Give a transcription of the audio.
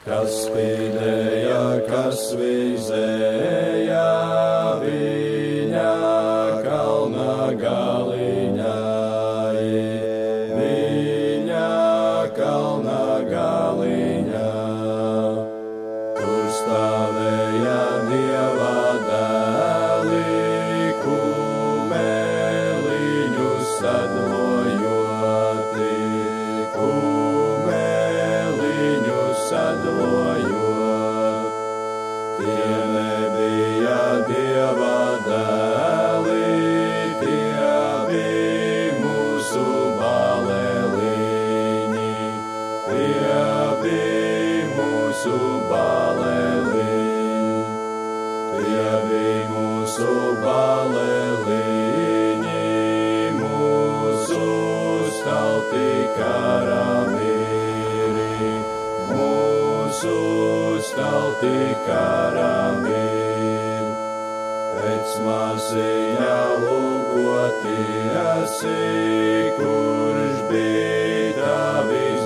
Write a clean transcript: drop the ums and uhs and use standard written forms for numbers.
kas spīdēja, kas vizēja viņa kalna galiņā, viņa kalna galiņā. Tur stāvēja Dieva dēli, kumeliņu sadlojoti, kumeliņu sadlojot. Tie nebija Dieva dēli, tie bija mūsu baleliņi, tie bija mūsu baleliņi, tie bija mūsu baleliņi, mūsu stalti karavīri, mūsu stalti karavīri. Pēc māsīņa lūgoties, kurš bija tavis